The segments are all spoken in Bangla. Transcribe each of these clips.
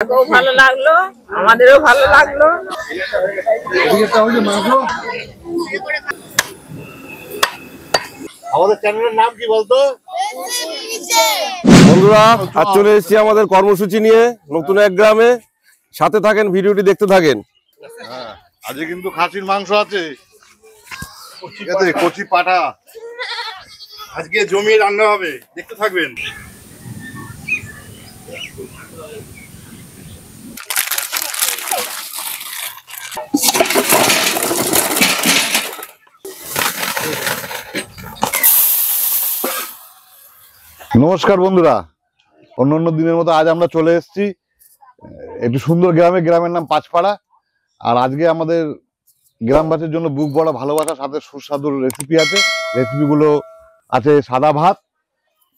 ভালো লাগলো, আমাদেরও ভালো লাগলো। আমাদের চ্যানেলের নাম কি বলতো? বন্ধুরা আজ চলে এসেছি আমাদের কর্মসূচি নিয়ে নতুন এক গ্রামে। সাথে থাকেন, ভিডিওটি দেখতে থাকেন। আজকে কিন্তু খাসির মাংস আছে, ঠিক আছে, কচি পাঠা আজকে জমিয়ে রান্না হবে, দেখতে থাকবেন। নমস্কার বন্ধুরা, অন্য দিনের মতো আজ আমরা চলে এসেছি একটু সুন্দর গ্রামে। গ্রামের নাম পাঁচপাড়া। আর আজকে আমাদের গ্রামবাসীর জন্য বুক ভরা ভালোবাসা, সাথে সুস্বাদু রেসিপি আছে। রেসিপিগুলো আছে সাদা ভাত,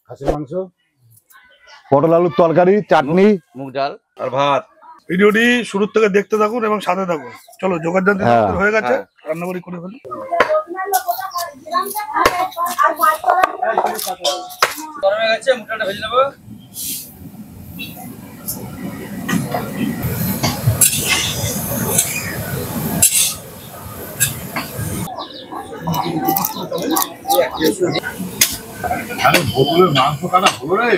খাসির মাংস, পটল আলুর তরকারি, চাটনি, মুগ ডাল আর ভাত। ভিডিওটি শুরু থেকে দেখতে থাকুন এবং সাথে থাকুন। চলো, জোগাড় জানতে হয়ে গেছে, রান্নাবাড়ি করে ফেলি। মুখটা ভেজে নেবো। বোতলের মাংস কাটা হলো রে,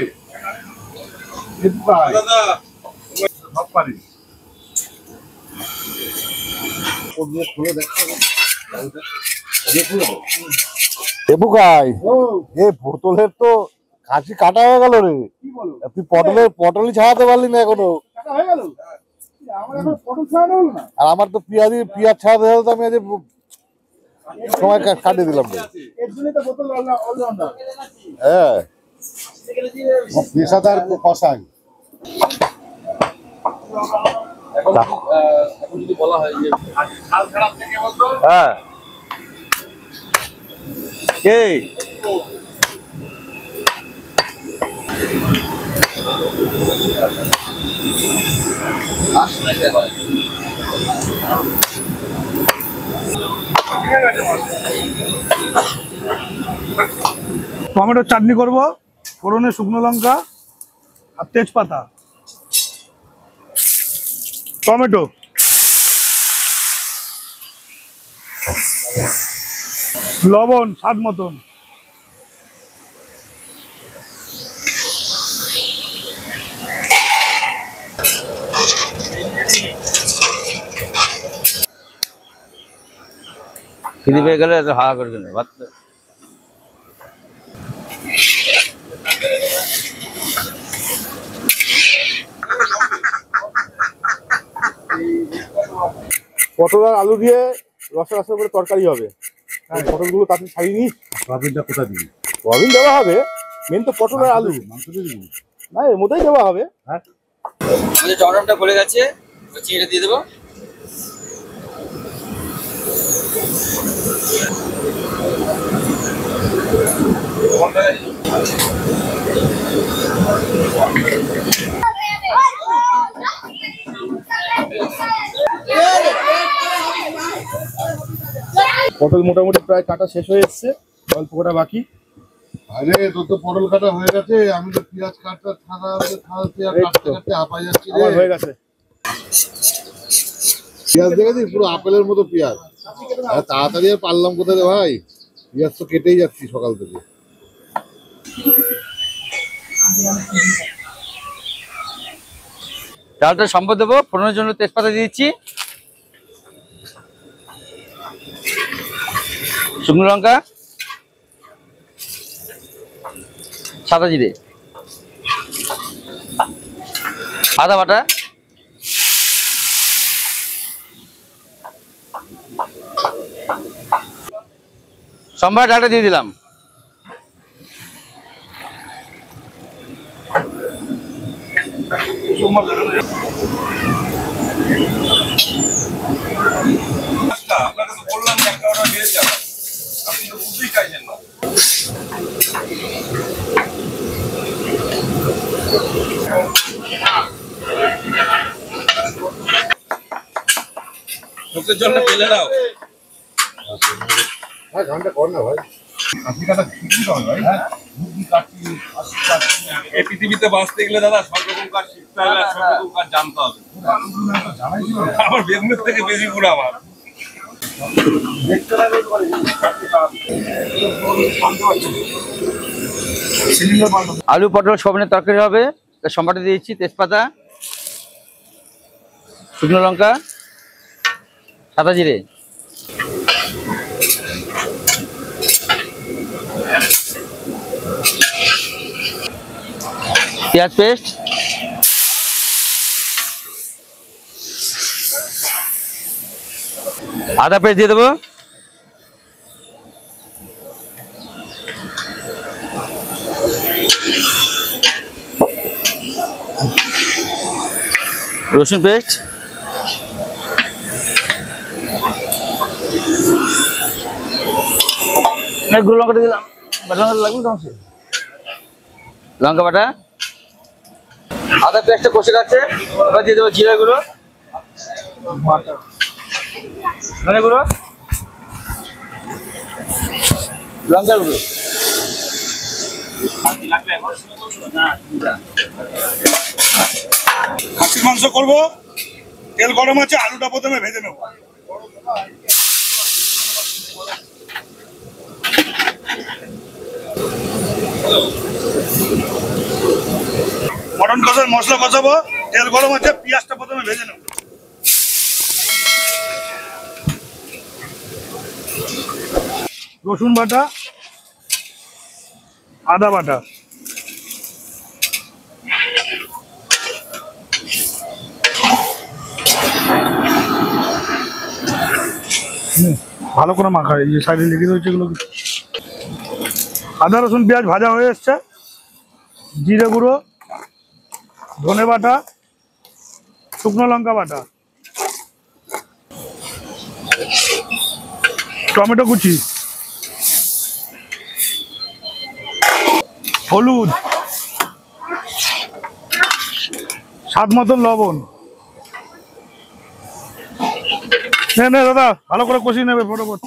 সব পারি খুলে দেখতে বোতলের তো খাসি কাটা হয়ে গেল রে। তুই পটলই ছাড়াতে পারলি না এখনো। আর আমার তো পেঁয়াজ ছাড়াতে হলে তো আমি আজ সময় কাটিয়ে দিলাম। হ্যাঁ, পেশাদার কষাই। হ্যাঁ, টমেটোর চাটনি করব, ফোড়নে শুকনো লঙ্কা আর তেজপাতা, টমেটো, লবণ স্বাদ মতন, খিদে পেয়ে গেলে হাওয়া করে দেবে ভাত। পটল আর আলু দিয়ে রসা রসা করে তরকারি হবে। পটলগুলো কাটি ছাড়িনি। সয়াবিনটা কোথা দিবি? সয়াবিন দেওয়া হবে, মেন তো পটল আর আলু। মাংস দিয়ে দিবি না, এর মধ্যেই দেওয়া হবে। হ্যাঁ, আমাদের টমেটোটা গলে গেছে, চিড়ে দিয়ে দেবো। পটল মোটামুটি প্রায় কাটা শেষ হয়ে এসছে, অল্প কটা বাকি। আরে তোর তো পটল কাটা হয়ে গেছে, আমি তো পেঁয়াজ কাটতে কাটতে হাঁপাই যাচ্ছি রে। আমার হয়ে গেছে। পেঁয়াজ দেখেছিস, পুরো আপেলের মতো পেঁয়াজ। তাড়াতাড়ি আর পারলাম কোথায় রে ভাই, পেঁয়াজ তো কেটেই যাচ্ছি সকাল থেকে। ডালটা সম্ভব দেবো, ফোড়নের জন্য তেজপাতা দিয়ে দিচ্ছি, শুকনো লঙ্কা, সাদা জিরে, আদা বাটা, সম্বার ডালটা দিয়ে দিলাম। ঘন্টা কর না ভাই। এই পৃথিবীতে বাঁচতে গেলে দাদা সব রকম কাজ শিখতে হবে আর সব রকম কাজ জানতে হবে। আমার বেগুনের থেকে বেশি গুণ আমার। আলু পটল সবনের তরকারি হবে, সম্বাটা দিয়েছি, তেজপাতা, শুকনো লঙ্কা, সাদা জিরে, পেঁয়াজ পেস্ট, আদা পেস্ট দিয়ে দেবো, রসুন পেস্ট, গুঁড়ো লঙ্কাটা দিলাম, বাটা লঙ্কা লাগবে তো, লঙ্কা বাটা, আদা পেস্টটা কষে গেছে, এবার দিয়ে দেবো জিরা গুঁড়ো, ধনে গুঁড়ো, লঙ্কা গুঁড়ো, খাসির মাংস করবো, তেল গরম আছে, আলুটা প্রথমে ভেজে নেবো। মটন কষার মশলা কষাবো, তেল গরম আছে, পেঁয়াজটা প্রথমে ভেজে নেবো। রসুন বাটা, আদা বাটা, ভালো করে মাখা, এই যে সাইডে লেগে রয়েছে এগুলো। আদা রসুন পেঁয়াজ ভাজা হয়ে এসছে, জিরে গুঁড়ো, ধনে বাটা, শুকনো লঙ্কা বাটা, টমেটো কুচি, হলুদ, স্বাদ মতন লবণ। নে দাদা ভালো করে কষিয়ে নেবে ফটোফট।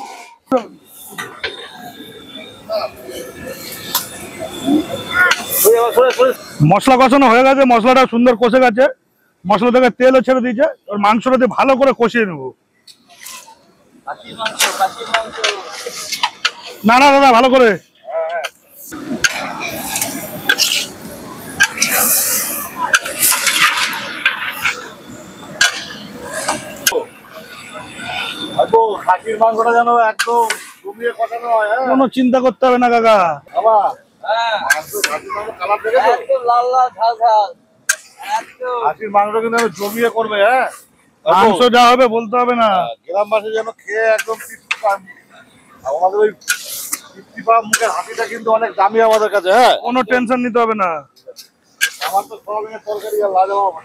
মশলা কষানো হয়ে গেছে, মশলাটা সুন্দর কষে গেছে, মশলা থেকে তেলও ছেড়ে দিয়েছে। ওর মাংসটা দিয়ে ভালো করে কষিয়ে নেবো। না না দাদা ভালো করে। খাসির মাংসটা যেন একদম ডুবিয়ে কষানো হয়। কোনো চিন্তা করতে হবে না কাকা। খাসির মাংস কিন্তু জমিয়ে করবে। হ্যাঁ মাংস যা হবে বলতে হবে না। গ্রামবাসী যেন খেয়ে একদম তৃপ্তি পান। আমাদের ওই তৃপ্তি পাওয়া মুখের হাতিটা কিন্তু অনেক দামি আমাদের কাছে। হ্যাঁ কোনো টেনশন নিতে হবে না। আমার তো সয়াবিনের তরকারি আর লাজবাব।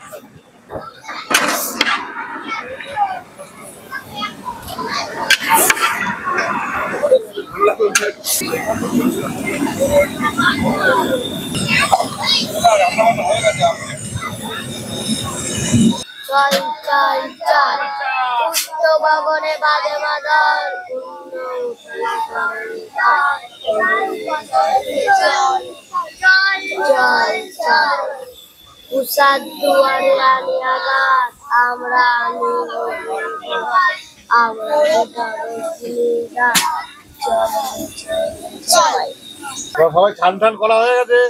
চল চল চল উচ্চ গগনে বাজে বাজার চল চল উষার দুয়ারে আনি আঘাত আমরা আনি আমরা সবাই ছান টান করা হয়ে গেছে,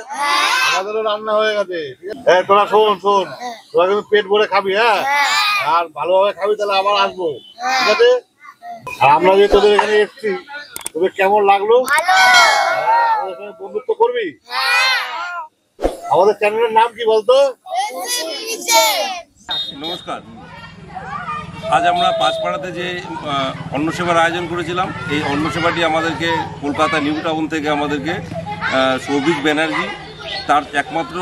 আমাদেরও রান্না হয়ে গেছে। হ্যাঁ তোরা শোন শোন, তোরা কিন্তু পেট ভরে খাবি। হ্যাঁ আর ভালোভাবে খাবি, তাহলে আবার আসবো, ঠিক আছে? আর আমরা যে তোদের এখানে এসেছি, তোদের কেমন লাগলো? আমাদের সঙ্গে বন্ধুত্ব করবি? আমাদের চ্যানেলের নাম কি বলতো? নমস্কার। আজ আমরা পাঁচপাড়াতে যে অন্নসেবার আয়োজন করেছিলাম, এই অন্নসেবাটি আমাদেরকে কলকাতা নিউ টাউন থেকে আমাদেরকে সৌভিক ব্যানার্জি, তার একমাত্র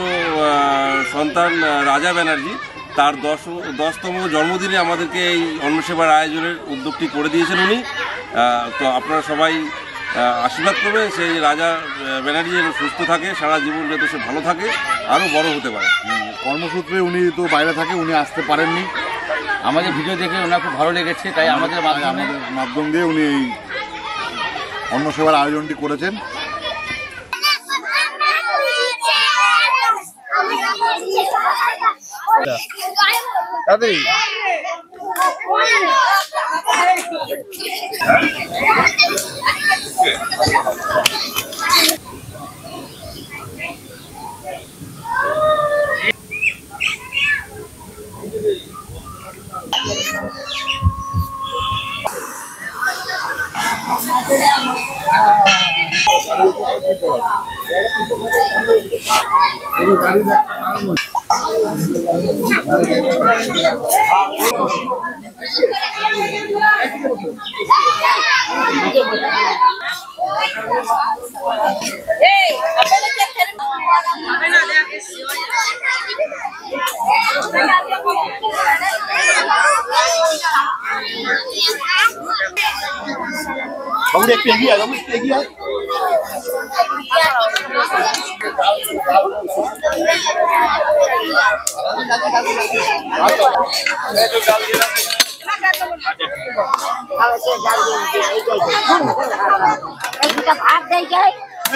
সন্তান রাজা ব্যানার্জি, তার 10তম জন্মদিনে আমাদেরকে এই অন্নসেবার আয়োজনের উদ্যোগটি করে দিয়েছেন উনি। তো আপনারা সবাই আশীর্বাদ করবে সেই রাজা ব্যানার্জি যেন সুস্থ থাকে, সারা জীবন যাতে সে ভালো থাকে, আরও বড় হতে পারে। কর্মসূত্রে উনি তো বাইরে থাকে, উনি আসতে পারেননি। আমাদের ভিডিও দেখে ওনার খুব ভালো লেগেছে, তাই আমাদের মাধ্যম দিয়ে উনি অন্ন সেবার আয়োজনটি করেছেন।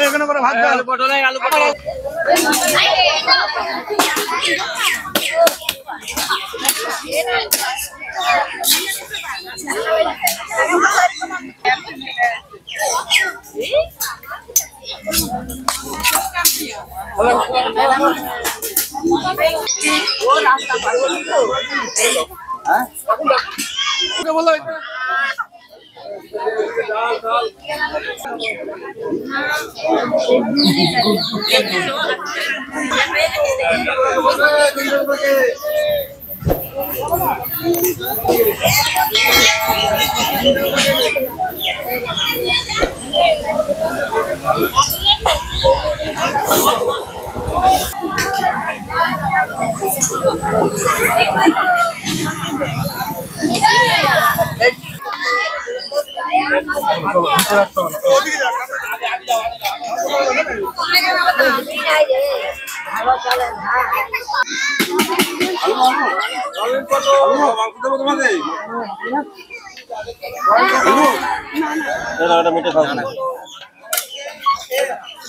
এখানে করে ভাত দাও।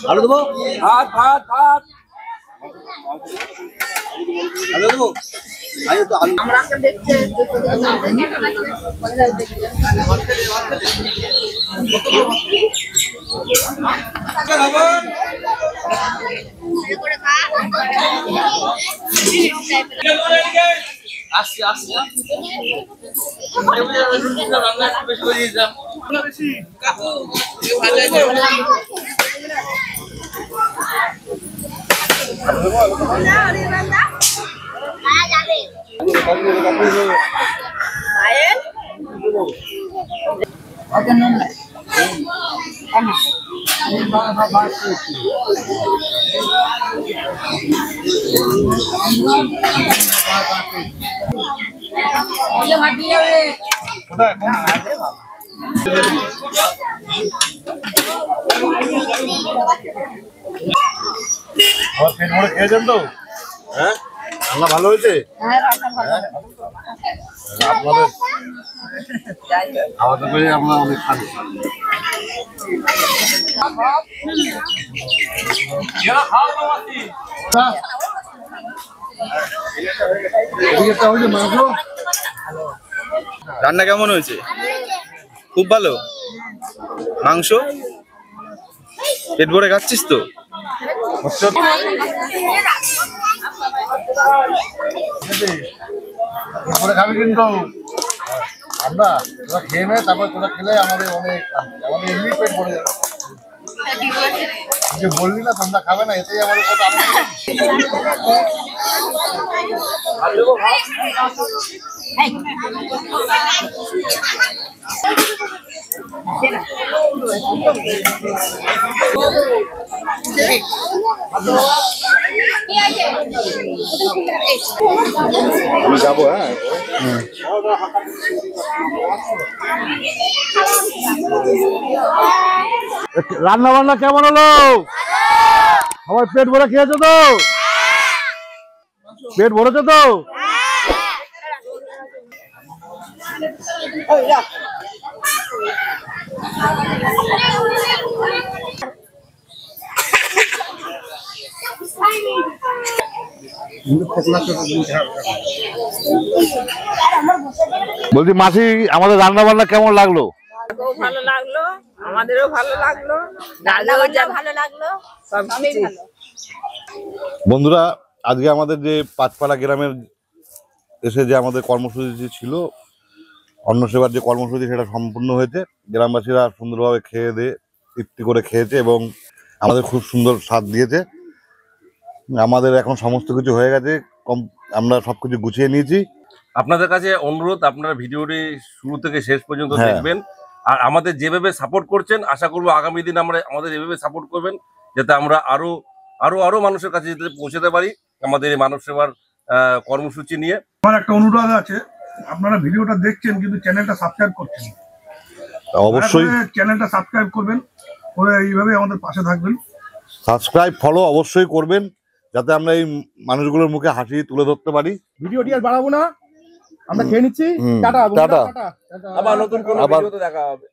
আলু দেবো, ভাত ভাত ভাত আলু দেবো। আসছি আসছি রান্না একটু বেশি করে দিয়েছিলাম। খেয়েছেন তো? হ্যাঁ, রান্না ভালো হয়েছে। আপনাদের খাওয়াতে পেরে আমরা অনেক খাবো। রান্না কেমন হয়েছে? খুব ভালো। মাংস পেট ভরে খাচ্ছিস তো? খাবি কিন্তু আমরা তোরা খেয়ে নে, তারপর তোরা খেলে আমাদের অনেক এমনি পেট ভরে যাবে। যে বললি না তোমরা খাবে না, এতেই আমাদের কথা। আমি যাবো। হ্যাঁ, রান্না বান্না কেমন হলো? সবাই পেট ভরে খেয়েছো তো? পেট ভরেছে তো? বলছি মাসি, আমাদের রান্না বান্না কেমন লাগলো? খুব ভালো লাগলো, আমাদেরও ভালো লাগলো, দাদাও ভালো লাগলো, সব ভালো। বন্ধুরা, আজকে আমাদের যে পাঁচপাড়া গ্রামের এসে যে আমাদের কর্মসূচি ছিল, অন্নসেবার যে কর্মসূচি, সেটা সম্পূর্ণ হয়েছে। গ্রামবাসীরা সুন্দরভাবে খেয়ে দিয়ে তৃপ্তি করে খেয়েছে এবং আমাদের খুব সুন্দর স্বাদ দিয়েছে। আমাদের এখন সমস্ত কিছু হয়ে গেছে, আমরা সবকিছু গুছিয়ে নিয়েছি। আপনাদের কাছে অনুরোধ, আপনারা ভিডিওটি শুরু থেকে শেষ পর্যন্ত হ্যাঁ। দেখবেন। আর আমাদের যেভাবে সাপোর্ট করছেন, আশা করবো আগামী দিন আমাদের এভাবে সাপোর্ট করবেন, যাতে আমরা আরো আরো আরো মানুষের কাছে যেতে পৌঁছাতে পারি আমাদের এই মানব সেবার কর্মসূচি নিয়ে। আমার একটা অনুরোধ আছে, আপনারা ভিডিওটা দেখছেন কিন্তু চ্যানেলটা সাবস্ক্রাইব করছেন না। অবশ্যই চ্যানেলটা সাবস্ক্রাইব করবেন, করে এইভাবে আমাদের পাশে থাকবেন। সাবস্ক্রাইব ফলো অবশ্যই করবেন, যাতে আমরা এই মানুষগুলোর মুখে হাসি তুলে ধরতে পারি। ভিডিওটি আর বাড়াবো না, আমরা খেয়ে নিচ্ছি। Tata tata. আবার নতুন কোনো ভিডিওতে দেখা হবে।